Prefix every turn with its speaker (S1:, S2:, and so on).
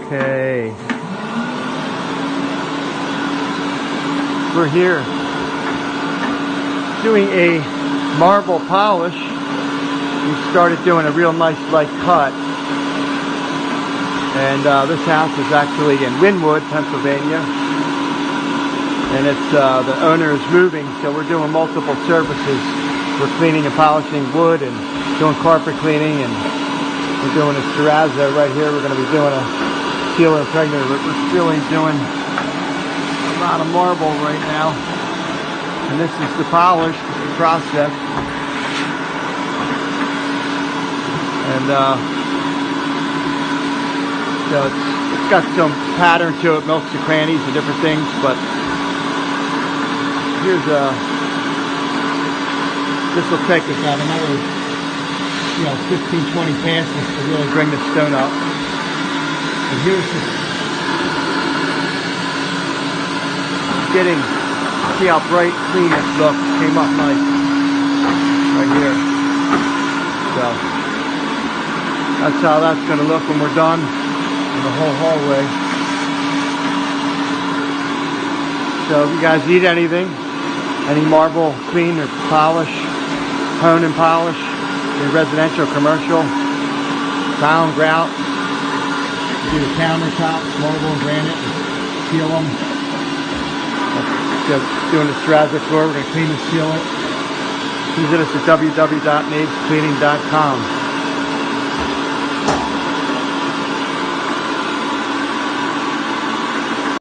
S1: Okay. We're here doing a marble polish. We started doing a real nice light cut. And this house is actually in Wynnewood, Pennsylvania. And it's the owner is moving, so we're doing multiple services. We're cleaning and polishing wood and doing carpet cleaning, and we're doing a terrazzo right here. We're going to be doing a sealer impregnator. We're really doing a lot of marble right now. And this is the polish process. And so it's got some pattern to it, nooks and crannies and different things, but here's this will take us out another 15-20 passes to really bring the stone up. And here's just getting, see how bright, clean this looks. Came up nice right here. So that's how that's going to look when we're done in the whole hallway. So if you guys need anything, any marble clean or polish, hone and polish, in residential, commercial, tile and grout, do the countertops, marble and granite, and seal them. Just doing the terrazzo floor, we're going to clean and seal it. Visit us at www.navescleaning.com.